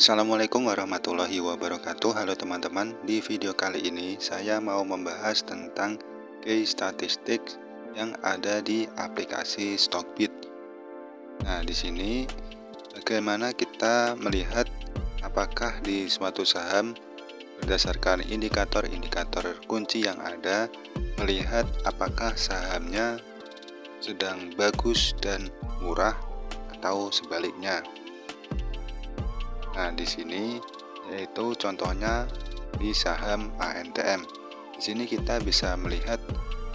Assalamualaikum warahmatullahi wabarakatuh. Halo teman-teman, di video kali ini saya mau membahas tentang key statistik yang ada di aplikasi Stockbit. Nah, di sini bagaimana kita melihat apakah di suatu saham berdasarkan indikator-indikator kunci yang ada, melihat apakah sahamnya sedang bagus dan murah atau sebaliknya. Nah, di sini yaitu contohnya di saham ANTM. Di sini kita bisa melihat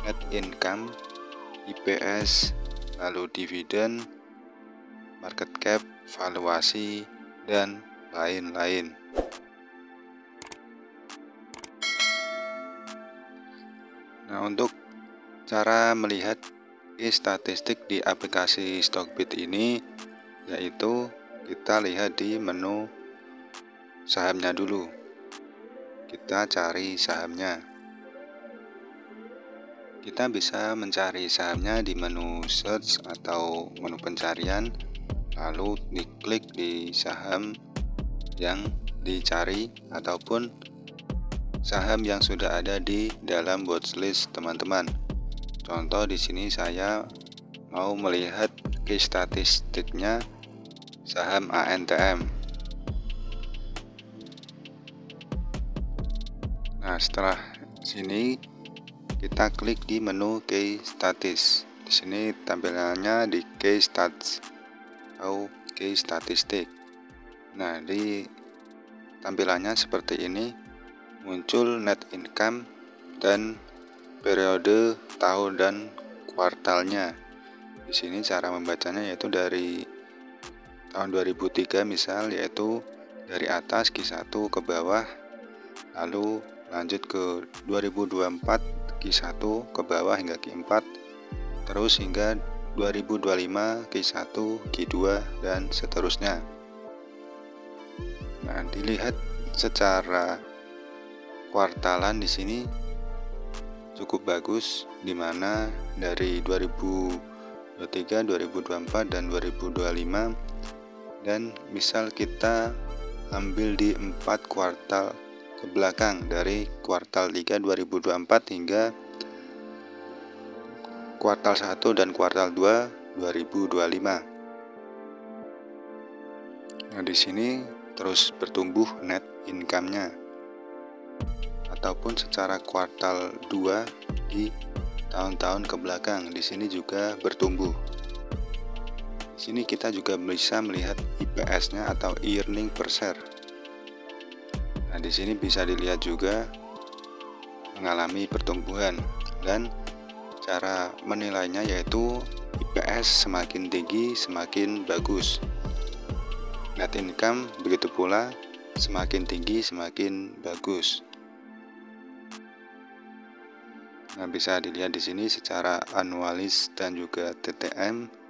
net income, IPS, lalu dividen, market cap, valuasi, dan lain-lain. Nah, untuk cara melihat statistik di aplikasi Stockbit ini yaitu kita lihat di menu sahamnya dulu. Kita cari sahamnya. Kita bisa mencari sahamnya di menu search atau menu pencarian, lalu diklik di saham yang dicari ataupun saham yang sudah ada di dalam watchlist teman-teman. Contoh di sini saya mau melihat key statistiknya saham ANTM. Nah, setelah sini kita klik di menu key statis. Di sini tampilannya di key stats atau key statistik. Nah, di tampilannya seperti ini, muncul net income dan periode, tahun dan kuartalnya. Di sini cara membacanya yaitu dari tahun 2003 misal, yaitu dari atas Q1 ke bawah, lalu lanjut ke 2024 Q1 ke bawah hingga Q4, terus hingga 2025 Q1, Q2 dan seterusnya. Nah, dilihat secara kuartalan di sini cukup bagus, dimana dari 2023, 2024 dan 2025. Dan misal kita ambil di 4 kuartal ke belakang, dari kuartal 3 2024 hingga kuartal 1 dan kuartal 2 2025. Nah, di sini terus bertumbuh net income-nya, ataupun secara kuartal 2 di tahun-tahun ke belakang, di sini juga bertumbuh. Di sini kita juga bisa melihat IPS-nya atau earning per share. Nah, di sini bisa dilihat juga mengalami pertumbuhan, dan cara menilainya yaitu IPS semakin tinggi semakin bagus. Net income begitu pula, semakin tinggi semakin bagus. Nah, bisa dilihat di sini secara annualis dan juga TTM.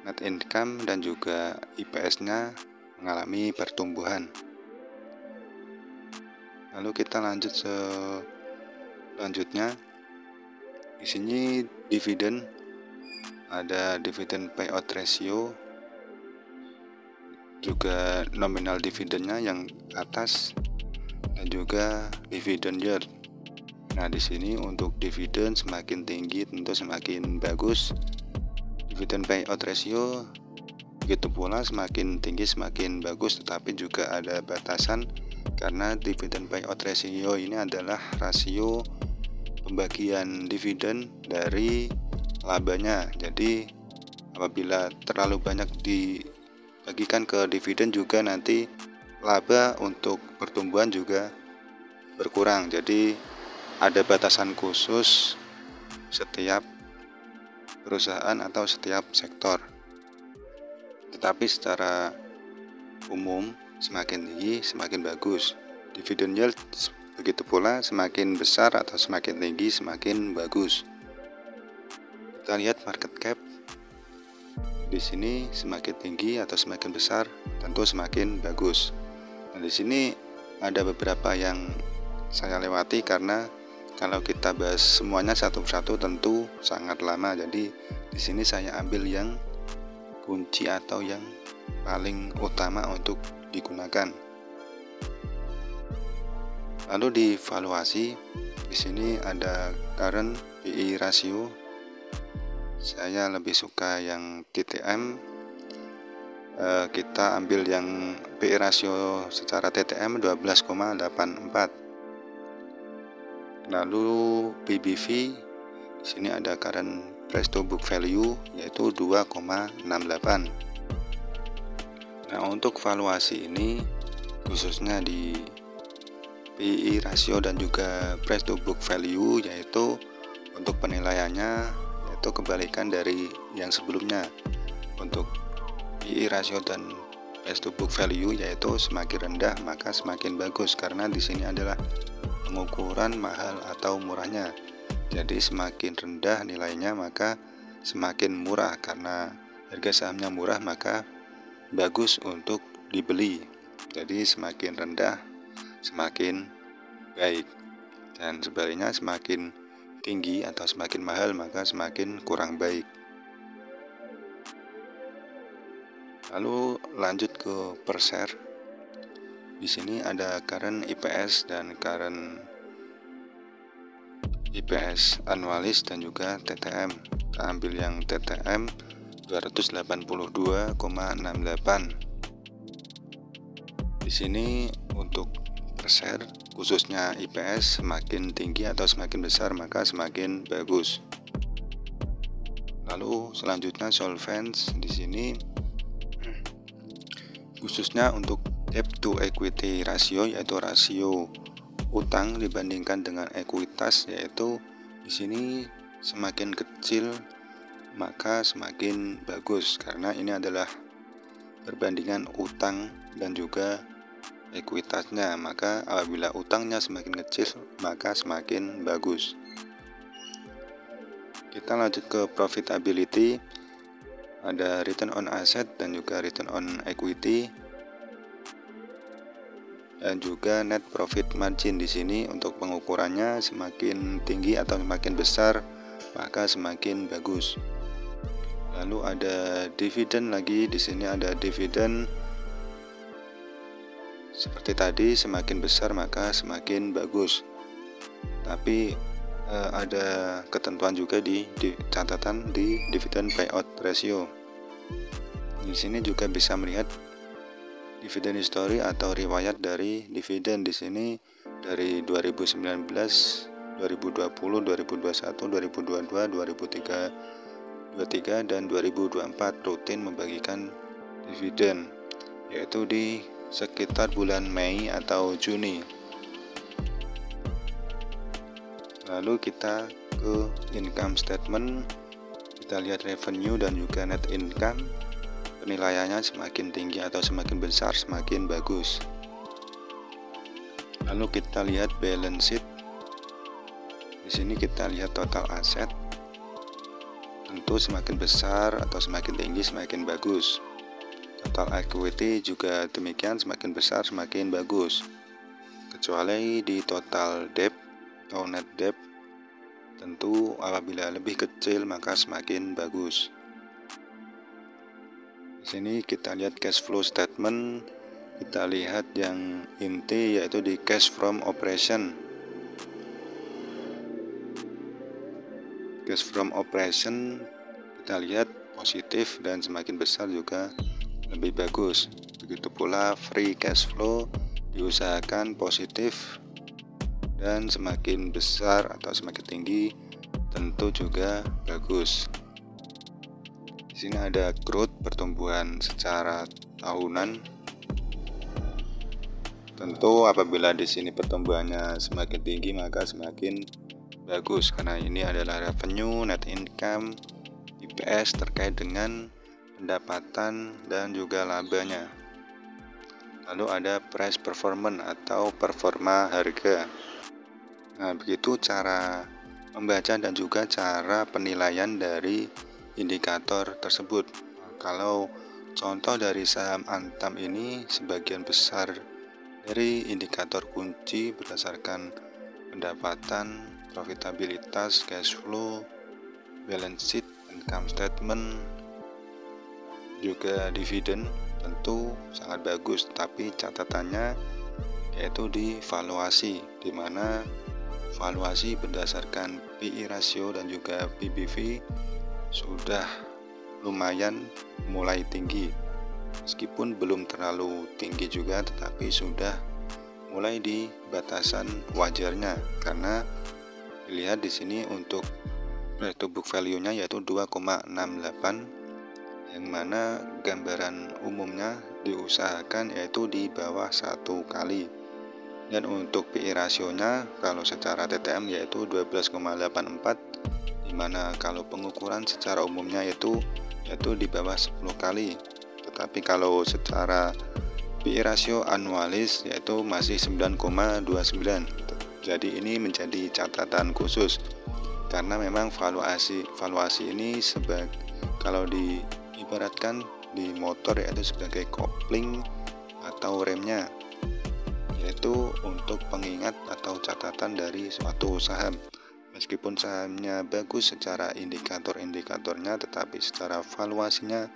Net income dan juga IPS-nya mengalami pertumbuhan. Lalu kita lanjut selanjutnya. Di sini dividen, ada dividen payout ratio, juga nominal dividennya yang atas, dan juga dividen yield. Nah, di sini untuk dividen semakin tinggi tentu semakin bagus. Dividen payout ratio begitu pula, semakin tinggi semakin bagus, tetapi juga ada batasan karena dividen payout ratio ini adalah rasio pembagian dividen dari labanya. Jadi apabila terlalu banyak dibagikan ke dividen, juga nanti laba untuk pertumbuhan juga berkurang. Jadi ada batasan khusus setiap perusahaan atau setiap sektor. Tetapi secara umum semakin tinggi semakin bagus. Dividend yield begitu pula, semakin besar atau semakin tinggi semakin bagus. Kita lihat market cap. Di sini semakin tinggi atau semakin besar tentu semakin bagus. Nah, di sini ada beberapa yang saya lewati karena kalau kita bahas semuanya satu persatu tentu sangat lama. Jadi di sini saya ambil yang kunci atau yang paling utama untuk digunakan. Lalu di valuasi, di sini ada current PE ratio. Saya lebih suka yang TTM. Kita ambil yang PE ratio secara TTM 12,84. Lalu PBV, di sini ada current price to book value yaitu 2,68. Nah, untuk valuasi ini khususnya di PE ratio dan juga price to book value, yaitu untuk penilaiannya yaitu kebalikan dari yang sebelumnya. Untuk PE ratio dan price to book value yaitu semakin rendah maka semakin bagus, karena di sini adalah pengukuran mahal atau murahnya. Jadi semakin rendah nilainya maka semakin murah, karena harga sahamnya murah maka bagus untuk dibeli. Jadi semakin rendah semakin baik, dan sebaliknya semakin tinggi atau semakin mahal maka semakin kurang baik. Lalu lanjut ke per share. Di sini ada current EPS dan current EPS annualis dan juga TTM. Kita ambil yang TTM 282,68. Di sini untuk per share khususnya IPS semakin tinggi atau semakin besar maka semakin bagus. Lalu selanjutnya solvents, di sini khususnya untuk debt to equity ratio yaitu rasio utang dibandingkan dengan ekuitas, yaitu di sini semakin kecil maka semakin bagus, karena ini adalah perbandingan utang dan juga ekuitasnya. Maka apabila utangnya semakin kecil maka semakin bagus. Kita lanjut ke profitability. Ada return on asset dan juga return on equity dan juga net profit margin. Di sini untuk pengukurannya semakin tinggi atau semakin besar maka semakin bagus. Lalu ada dividen lagi. Di sini ada dividen. Seperti tadi, semakin besar maka semakin bagus. Tapi ada ketentuan juga di catatan di dividend payout ratio. Di sini juga bisa melihat dividend history atau riwayat dari dividen. Di sini dari 2019, 2020, 2021, 2022, 2023 dan 2024 rutin membagikan dividen, yaitu di sekitar bulan Mei atau Juni. Lalu kita ke income statement. Kita lihat revenue dan juga net income. Penilaiannya semakin tinggi atau semakin besar semakin bagus. Lalu kita lihat balance sheet. Di sini kita lihat total aset. Tentu semakin besar atau semakin tinggi semakin bagus. Total equity juga demikian, semakin besar semakin bagus. Kecuali di total debt atau net debt, tentu apabila lebih kecil maka semakin bagus. Di sini kita lihat cash flow statement. Kita lihat yang inti yaitu di cash from operation. Cash from operation kita lihat positif dan semakin besar juga lebih bagus. Begitu pula free cash flow diusahakan positif dan semakin besar atau semakin tinggi tentu juga bagus. Di sini ada growth, pertumbuhan secara tahunan. Tentu apabila di sini pertumbuhannya semakin tinggi maka semakin bagus, karena ini adalah revenue, net income, EPS terkait dengan pendapatan dan juga labanya. Lalu ada price performance atau performa harga. Nah, begitu cara membaca dan juga cara penilaian dari indikator tersebut. Kalau contoh dari saham Antam ini, sebagian besar dari indikator kunci berdasarkan pendapatan, profitabilitas, cash flow, balance sheet, income statement, juga dividen tentu sangat bagus, tapi catatannya yaitu di valuasi, di mana valuasi berdasarkan PI ratio dan juga PBV sudah lumayan mulai tinggi, meskipun belum terlalu tinggi juga, tetapi sudah mulai di batasan wajarnya, karena dilihat di sini untuk price to book value-nya yaitu 2,68, yang mana gambaran umumnya diusahakan yaitu di bawah 1 kali. Dan untuk PI rasionya kalau secara TTM yaitu 12,84, dimana kalau pengukuran secara umumnya yaitu di bawah 10 kali. Tetapi kalau secara PI rasio annualis yaitu masih 9,29. Jadi ini menjadi catatan khusus, karena memang valuasi ini kalau diibaratkan di motor yaitu sebagai kopling atau remnya, yaitu untuk pengingat atau catatan dari suatu saham. Meskipun sahamnya bagus secara indikator-indikatornya, tetapi secara valuasinya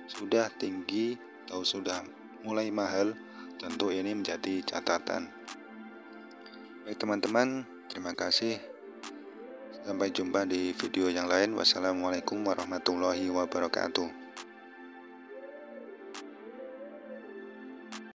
sudah tinggi atau sudah mulai mahal, tentu ini menjadi catatan. Baik teman-teman, terima kasih. Sampai jumpa di video yang lain. Wassalamualaikum warahmatullahi wabarakatuh.